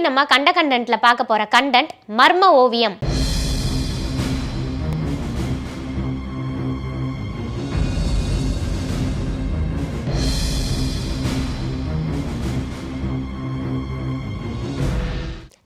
நம்ம கண்டென்ட்ல பார்க்க போற கண்டென்ட் மர்ம ஓவியம்.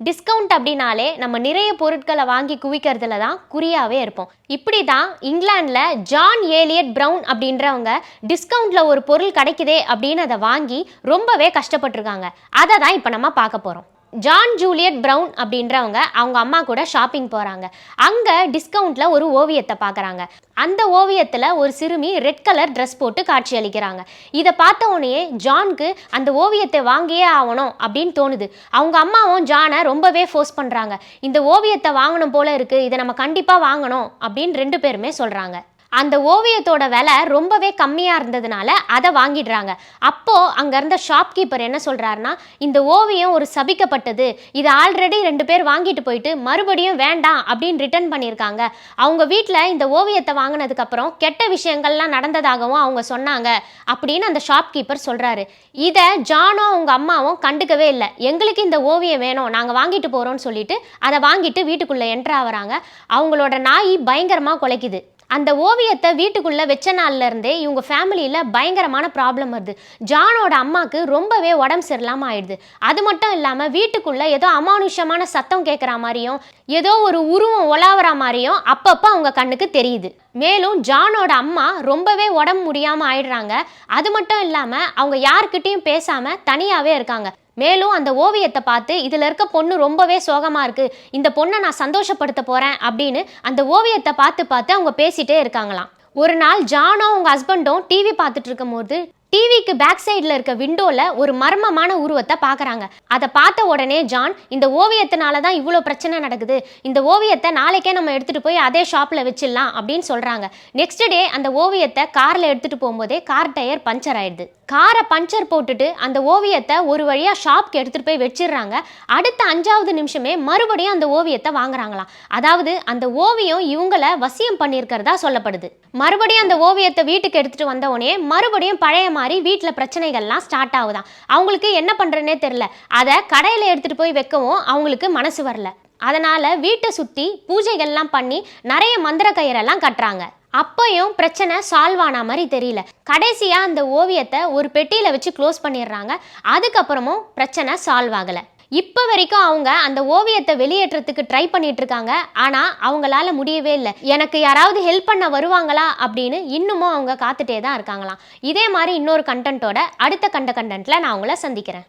டிஸ்கவுண்ட் அப்படின்னாலே நம்ம நிறைய பொருட்களை வாங்கி குவிக்கிறதுல தான் குறியாவே இருப்போம். இப்படி தான் இங்கிலாண்டில் ஜான் ஏலியட் ப்ரவுன் அப்படின்றவங்க டிஸ்கவுண்ட்ல ஒரு பொருள் கிடைக்குதே அப்படின்னு அதை வாங்கி ரொம்பவே கஷ்டப்பட்டிருக்காங்க. அதை தான் இப்போ நம்ம பார்க்க போகிறோம். ஜான் ஜூலியட் ப்ரவுன் அப்படின்றவங்க அவங்க அம்மா கூட ஷாப்பிங் போகிறாங்க. அங்கே டிஸ்கவுண்ட்டில் ஒரு ஓவியத்தை பார்க்குறாங்க. அந்த ஓவியத்தில் ஒரு சிறுமி ரெட் கலர் ட்ரெஸ் போட்டு காட்சி அளிக்கிறாங்க. இதை பார்த்த உடனே ஜானுக்கு அந்த ஓவியத்தை வாங்கியே ஆகணும் அப்படின்னு தோணுது. அவங்க அம்மாவும் ஜானை ரொம்பவே ஃபோர்ஸ் பண்ணுறாங்க. இந்த ஓவியத்தை வாங்கணும் போல இருக்குது, இதை நம்ம கண்டிப்பாக வாங்கணும் அப்படின்னு ரெண்டு பேருமே சொல்கிறாங்க. அந்த ஓவியத்தோட விலை ரொம்பவே கம்மியாக இருந்ததுனால அதை வாங்கிடுறாங்க. அப்போது அங்கே இருந்த ஷாப்கீப்பர் என்ன சொல்கிறாருன்னா, இந்த ஓவியம் ஒரு சபிக்கப்பட்டது, இதை ஆல்ரெடி 2 பேர் வாங்கிட்டு போயிட்டு மறுபடியும் வேண்டாம் அப்படின்னு ரிட்டர்ன் பண்ணியிருக்காங்க. அவங்க வீட்டில் இந்த ஓவியத்தை வாங்கினதுக்கப்புறம் கெட்ட விஷயங்கள்லாம் நடந்ததாகவும் அவங்க சொன்னாங்க அப்படின்னு அந்த ஷாப்கீப்பர் சொல்கிறாரு. இதை ஜானும் அவங்க அம்மாவும் கண்டுக்கவே இல்லை. எங்களுக்கு இந்த ஓவியம் வேணும், நாங்கள் வாங்கிட்டு போகிறோம்னு சொல்லிட்டு அதை வாங்கிட்டு வீட்டுக்குள்ளே என்ட்ரு ஆகிறாங்க. அவங்களோட நாய் பயங்கரமாக குலைக்குது. அந்த ஓவியத்தை வீட்டுக்குள்ளே வச்ச நாள்ல இருந்தே இவங்க ஃபேமிலியில் பயங்கரமான ப்ராப்ளம் வருது. ஜானோட அம்மாவுக்கு ரொம்பவே உடம்பு சரியில்லாமல் ஆயிடுது. அது மட்டும் இல்லாமல் வீட்டுக்குள்ளே ஏதோ அமானுஷமான சத்தம் கேட்குற மாதிரியும் ஏதோ ஒரு உருவம் உலாவுற மாதிரியும் அப்பப்போ அவங்க கண்ணுக்கு தெரியுது. மேலும் ஜானோட அம்மா ரொம்பவே உடம்பு முடியாமல் ஆயிடுறாங்க. அது மட்டும் இல்லாமல் அவங்க யார்கிட்டையும் பேசாமல் தனியாகவே இருக்காங்க. மேலும் அந்த ஓவியத்தை பார்த்து இதில் இருக்க பொண்ணு ரொம்பவே சோகமாக இருக்குது, இந்த பொண்ணை நான் சந்தோஷப்படுத்த போகிறேன் அப்படின்னு அந்த ஓவியத்தை பார்த்து அவங்க பேசிகிட்டே இருக்காங்களாம். ஒரு நாள் ஜானும் அவங்க ஹஸ்பண்டும் டிவி பார்த்துட்டு இருக்கும் போது டிவிக்கு பேக் சைடில் இருக்க விண்டோவில் ஒரு மர்மமான உருவத்தை பார்க்குறாங்க. அதை பார்த்த உடனே ஜான், இந்த ஓவியத்தினால தான் இவ்வளோ பிரச்சனை நடக்குது, இந்த ஓவியத்தை நாளைக்கே நம்ம எடுத்துகிட்டு போய் அதே ஷாப்பில் வச்சிடலாம் அப்படின்னு சொல்கிறாங்க. நெக்ஸ்ட் டே அந்த ஓவியத்தை காரில் எடுத்துகிட்டு போகும்போதே கார் டயர் பஞ்சர் ஆயிடுது. காரை பஞ்சர் போட்டுட்டு அந்த ஓவியத்தை ஒரு வழியாக ஷாப்க்கு எடுத்துகிட்டு போய் வச்சிடுறாங்க. அடுத்த 5வது நிமிஷமே மறுபடியும் அந்த ஓவியத்தை வாங்குறாங்களாம். அதாவது அந்த ஓவியம் இவங்களை வசியம் பண்ணியிருக்கிறதா சொல்லப்படுது. மறுபடியும் அந்த ஓவியத்தை வீட்டுக்கு எடுத்துகிட்டு வந்த உடனே மறுபடியும் பழைய மாதிரி வீட்டில் பிரச்சனைகள்லாம் ஸ்டார்ட் ஆகுதான். அவங்களுக்கு என்ன பண்ணுறதுனே தெரில. அதை கடையில் எடுத்துகிட்டு போய் வைக்கவும் அவங்களுக்கு மனசு வரல. அதனால் வீட்டை சுற்றி பூஜைகள்லாம் பண்ணி நிறைய மந்திர கயிறெல்லாம் கட்டுறாங்க. அப்பையும் பிரச்சனை சால்வ் ஆன மாதிரி தெரியல. கடைசியாக அந்த ஓவியத்தை ஒரு பெட்டியில் வச்சு க்ளோஸ் பண்ணிடுறாங்க. அதுக்கப்புறமும் பிரச்சனை சால்வ் ஆகலை. இப்போ வரைக்கும் அவங்க அந்த ஓவியத்தை வெளியேற்றத்துக்கு ட்ரை பண்ணிட்டு இருக்காங்க. ஆனால் அவங்களால முடியவே இல்லை. எனக்கு யாராவது ஹெல்ப் பண்ண வருவாங்களா அப்படின்னு இன்னமும் அவங்க காத்துட்டே தான் இருக்காங்களாம். இதே மாதிரி இன்னொரு கண்டென்ட்டோட அடுத்த கண்டென்ட்ல நான் உங்களை சந்திக்கிறேன்.